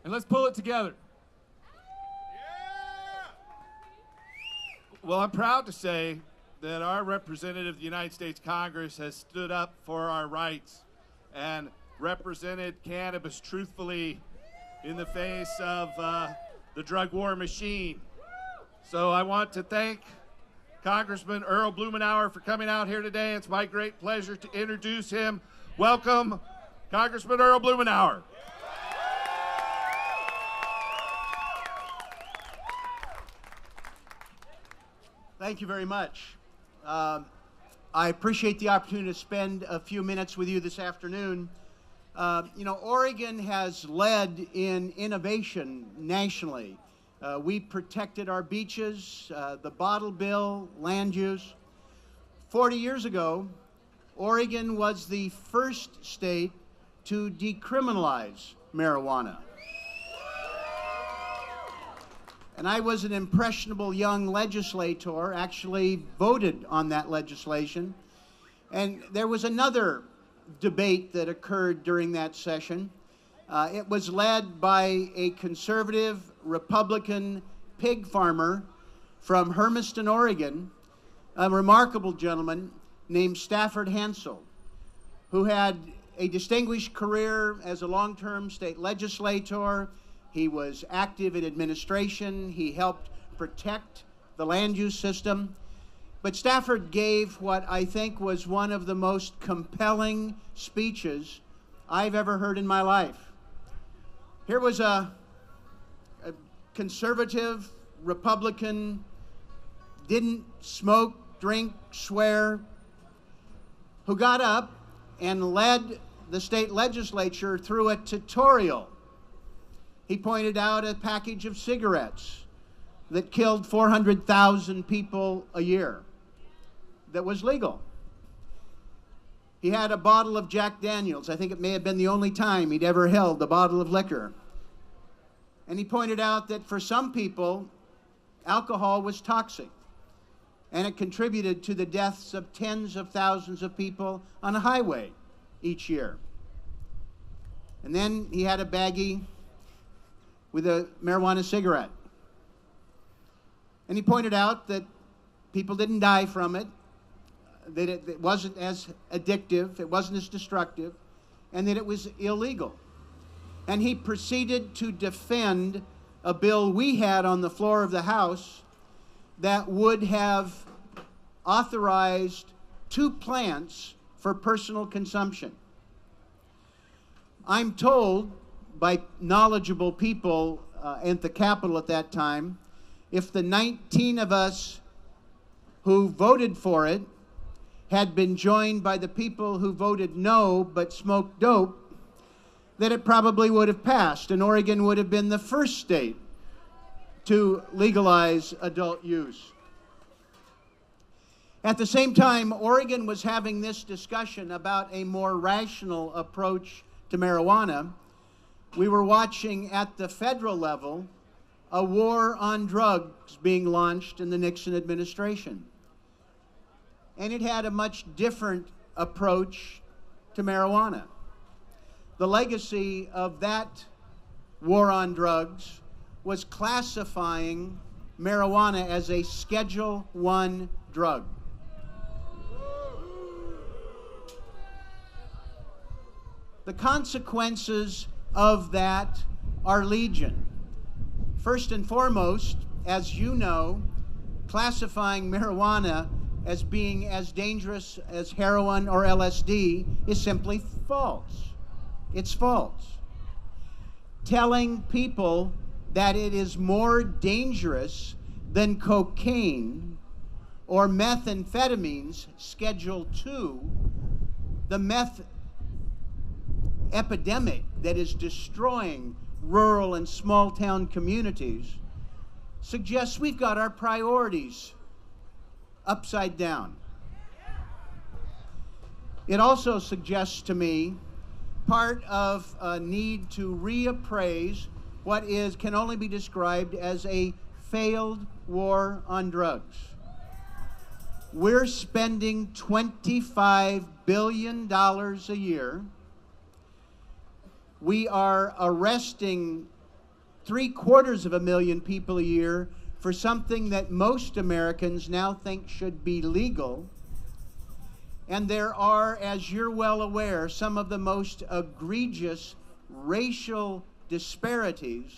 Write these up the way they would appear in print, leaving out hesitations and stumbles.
and let's pull it together. Well, I'm proud to say that our representative of the United States Congress has stood up for our rights and represented cannabis truthfully in the face of the drug war machine. So I want to thank Congressman Earl Blumaenauer for coming out here today. It's my great pleasure to introduce him. Welcome, Congressman Earl Blumaenauer. Thank you very much. I appreciate the opportunity to spend a few minutes with you this afternoon. You know, Oregon has led in innovation nationally. We protected our beaches, the bottle bill, land use. 40 years ago, Oregon was the first state to decriminalize marijuana. And I was an impressionable young legislator, actually voted on that legislation. And there was another debate that occurred during that session. It was led by a conservative Republican pig farmer from Hermiston, Oregon, a remarkable gentleman named Stafford Hansel, who had a distinguished career as a long-term state legislator. He was active in administration. He helped protect the land use system. But Stafford gave what I think was one of the most compelling speeches I've ever heard in my life. Here was a conservative Republican, didn't smoke, drink, swear, who got up and led the state legislature through a tutorial. He pointed out a package of cigarettes that killed 400,000 people a year that was legal. He had a bottle of Jack Daniels. I think it may have been the only time he'd ever held a bottle of liquor. And he pointed out that for some people, alcohol was toxic, and it contributed to the deaths of tens of thousands of people on a highway each year. And then he had a baggie with a marijuana cigarette. And he pointed out that people didn't die from it, that it wasn't as addictive, it wasn't as destructive, and that it was illegal. And he proceeded to defend a bill we had on the floor of the House that would have authorized 2 plants for personal consumption. I'm told by knowledgeable people at the Capitol at that time, if the 19 of us who voted for it had been joined by the people who voted no but smoked dope, that it probably would have passed, and Oregon would have been the first state to legalize adult use. At the same time, Oregon was having this discussion about a more rational approach to marijuana. We were watching at the federal level a war on drugs being launched in the Nixon administration. And it had a much different approach to marijuana. The legacy of that war on drugs was classifying marijuana as a Schedule I drug. The consequences of that are legion. First and foremost, as you know, classifying marijuana as being as dangerous as heroin or LSD is simply false. It's false. Telling people that it is more dangerous than cocaine or methamphetamines, Schedule II, the meth epidemic that is destroying rural and small town communities, suggests we've got our priorities upside down. It also suggests to me part of a need to reappraise what can only be described as a failed war on drugs. We're spending $25 billion a year. We are arresting 750,000 people a year for something that most Americans now think should be legal. And there are, as you're well aware, some of the most egregious racial disparities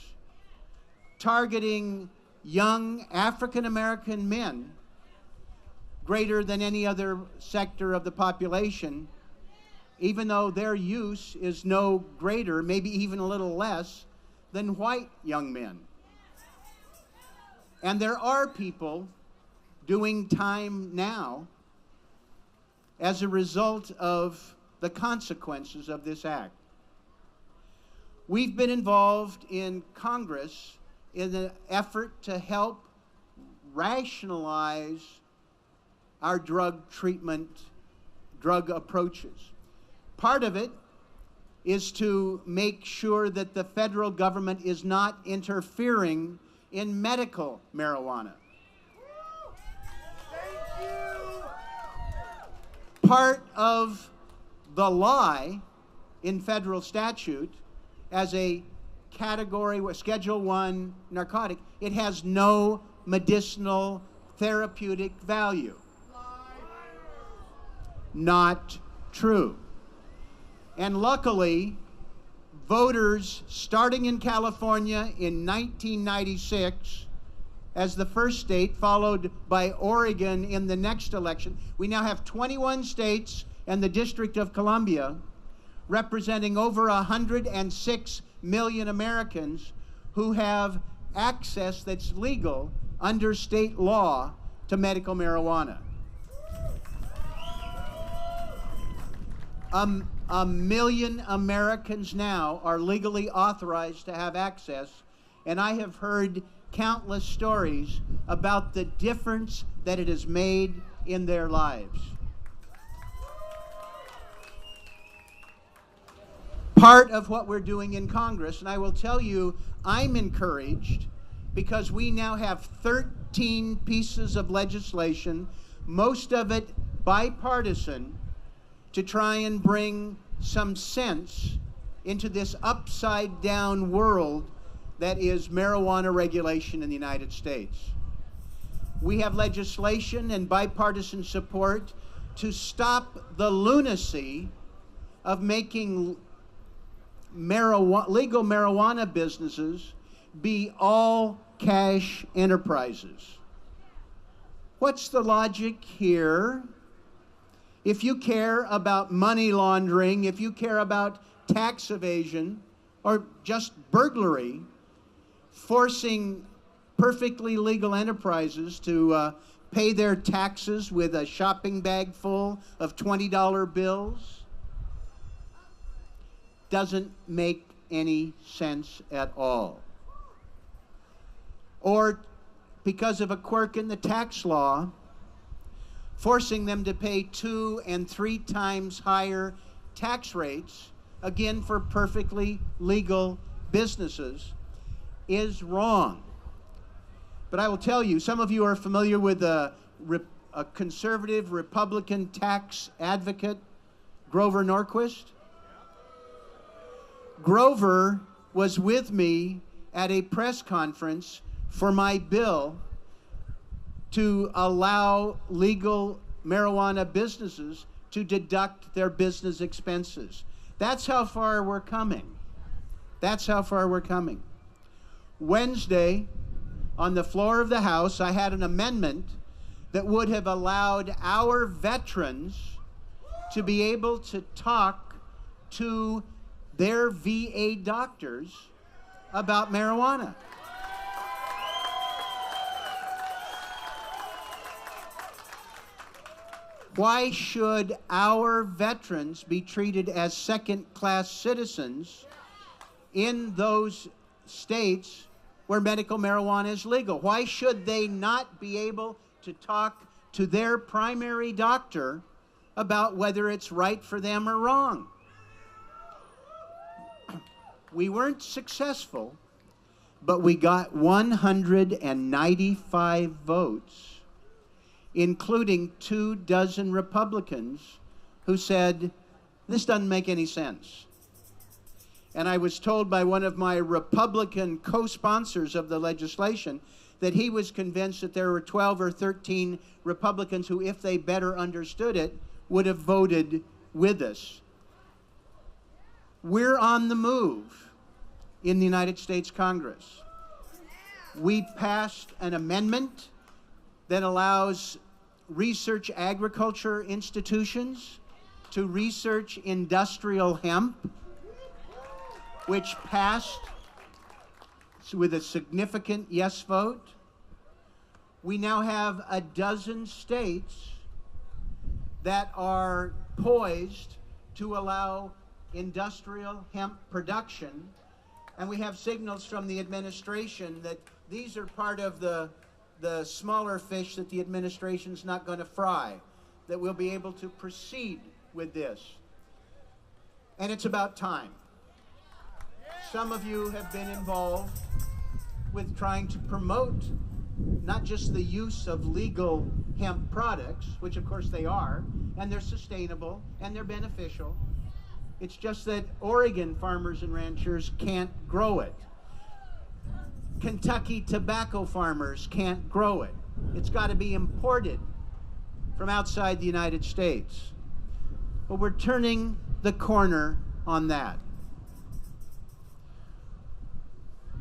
targeting young African American men greater than any other sector of the population, even though their use is no greater, maybe even a little less, than white young men. And there are people doing time now as a result of the consequences of this act. We've been involved in Congress in an effort to help rationalize our drug treatment, drug approaches. Part of it is to make sure that the federal government is not interfering in medical marijuana. Thank you. Part of the lie in federal statute as a category, Schedule I narcotic, it has no medicinal therapeutic value. Not true. And luckily, voters starting in California in 1996 as the first state, followed by Oregon in the next election. We now have 21 states and the District of Columbia representing over 106 million Americans who have access that's legal under state law to medical marijuana. 1 million Americans now are legally authorized to have access, and I have heard countless stories about the difference that it has made in their lives. Part of what we're doing in Congress, and I will tell you, I'm encouraged because we now have 13 pieces of legislation, most of it bipartisan, to try and bring some sense into this upside-down world that is marijuana regulation in the United States. We have legislation and bipartisan support to stop the lunacy of making legal marijuana businesses be all cash enterprises. What's the logic here? If you care about money laundering, if you care about tax evasion, or just burglary, forcing perfectly legal enterprises to pay their taxes with a shopping bag full of $20 bills doesn't make any sense at all. Or because of a quirk in the tax law, forcing them to pay 2 and 3 times higher tax rates, again for perfectly legal businesses, is wrong. But I will tell you, some of you are familiar with a conservative Republican tax advocate, Grover Norquist. Grover was with me at a press conference for my bill to allow legal marijuana businesses to deduct their business expenses. That's how far we're coming. That's how far we're coming. Wednesday, on the floor of the House, I had an amendment that would have allowed our veterans to be able to talk to their VA doctors about marijuana. Why should our veterans be treated as second-class citizens in those states where medical marijuana is legal? Why should they not be able to talk to their primary doctor about whether it's right for them or wrong? We weren't successful, but we got 195 votes, including 24 Republicans who said, this doesn't make any sense. And I was told by one of my Republican co-sponsors of the legislation that he was convinced that there were 12 or 13 Republicans who, if they better understood it, would have voted with us. We're on the move in the United States Congress. We passed an amendment that allows research agriculture institutions to research industrial hemp, which passed with a significant yes vote. We now have a dozen states that are poised to allow industrial hemp production, and we have signals from the administration that these are part of the smaller fish that the administration's not going to fry, that we'll be able to proceed with this. And it's about time. Some of you have been involved with trying to promote not just the use of legal hemp products, which of course they are, and they're sustainable and they're beneficial. It's just that Oregon farmers and ranchers can't grow it. Kentucky tobacco farmers can't grow it. It's got to be imported from outside the United States. But we're turning the corner on that.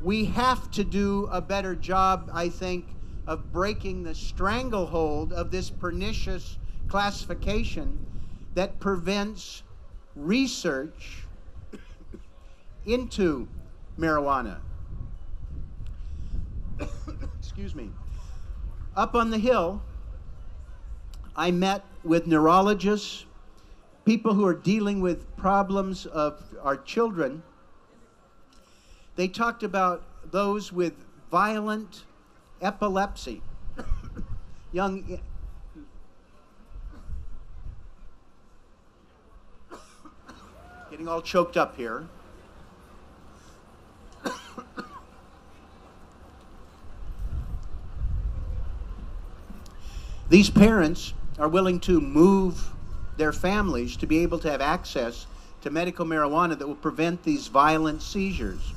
We have to do a better job, I think, of breaking the stranglehold of this pernicious classification that prevents research into marijuana. Excuse me. Up on the Hill, I met with neurologists, people who are dealing with problems of our children. They talked about those with violent epilepsy. Getting all choked up here. These parents are willing to move their families to be able to have access to medical marijuana that will prevent these violent seizures.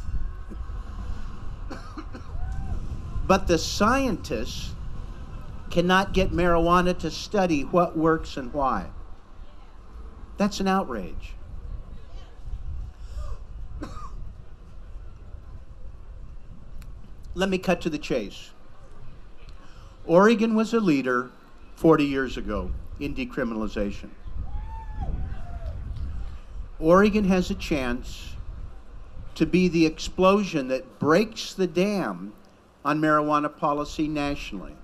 But the scientists cannot get marijuana to study what works and why. That's an outrage. Let me cut to the chase. Oregon was a leader 40 years ago in decriminalization. Oregon has a chance to be the explosion that breaks the dam on marijuana policy nationally.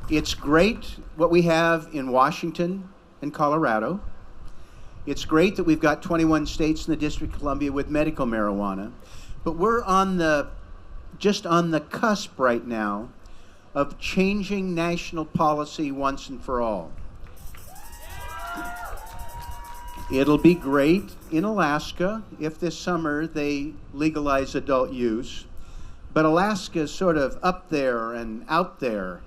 It's great what we have in Washington and Colorado. It's great that we've got 21 states in the District of Columbia with medical marijuana, but we're just on the cusp right now of changing national policy once and for all. It'll be great in Alaska if this summer they legalize adult use, but Alaska is sort of up there and out there.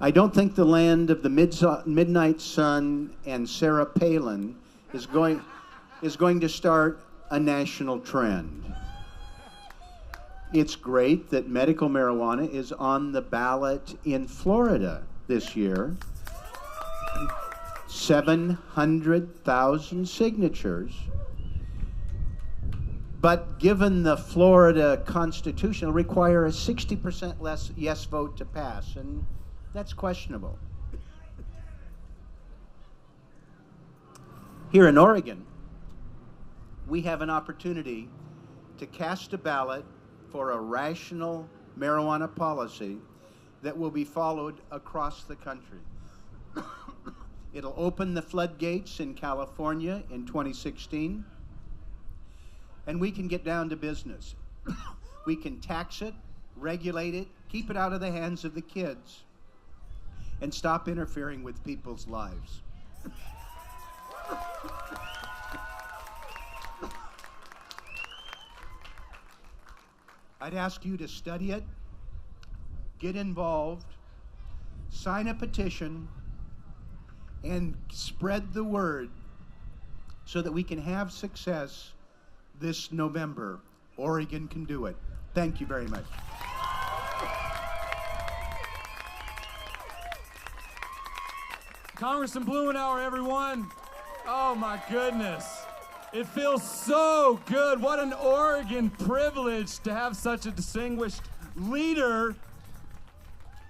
I don't think the land of the midnight sun and Sarah Palin is going to start a national trend. It's great that medical marijuana is on the ballot in Florida this year. 700,000 signatures. But given the Florida Constitution, it'll require a 60% less yes vote to pass, and that's questionable. Here in Oregon, we have an opportunity to cast a ballot for a rational marijuana policy that will be followed across the country. It'll open the floodgates in California in 2016, and we can get down to business. We can tax it, regulate it, keep it out of the hands of the kids, and stop interfering with people's lives. I'd ask you to study it, get involved, sign a petition, and spread the word so that we can have success this November. Oregon can do it. Thank you very much. Congressman Blumaenauer, everyone. Oh my goodness. It feels so good. What an Oregon privilege to have such a distinguished leader.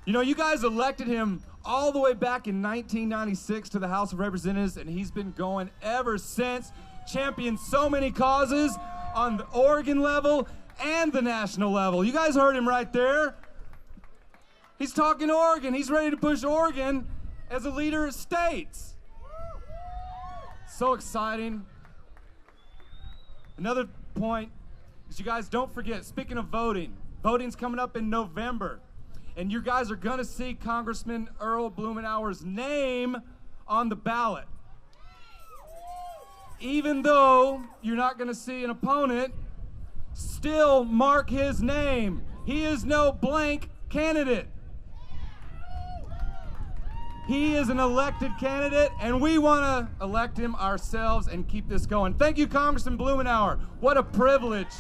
You know, you guys elected him all the way back in 1996 to the House of Representatives, and he's been going ever since, championed so many causes on the Oregon level and the national level. You guys heard him right there. He's talking Oregon. He's ready to push Oregon as a leader of states. So exciting. Another point is, you guys don't forget, speaking of voting, voting's coming up in November, and you guys are gonna see Congressman Earl Blumaenauer's name on the ballot. Even though you're not gonna see an opponent, still mark his name. He is no blank candidate. He is an elected candidate, and we want to elect him ourselves and keep this going. Thank you, Congressman Blumaenauer. What a privilege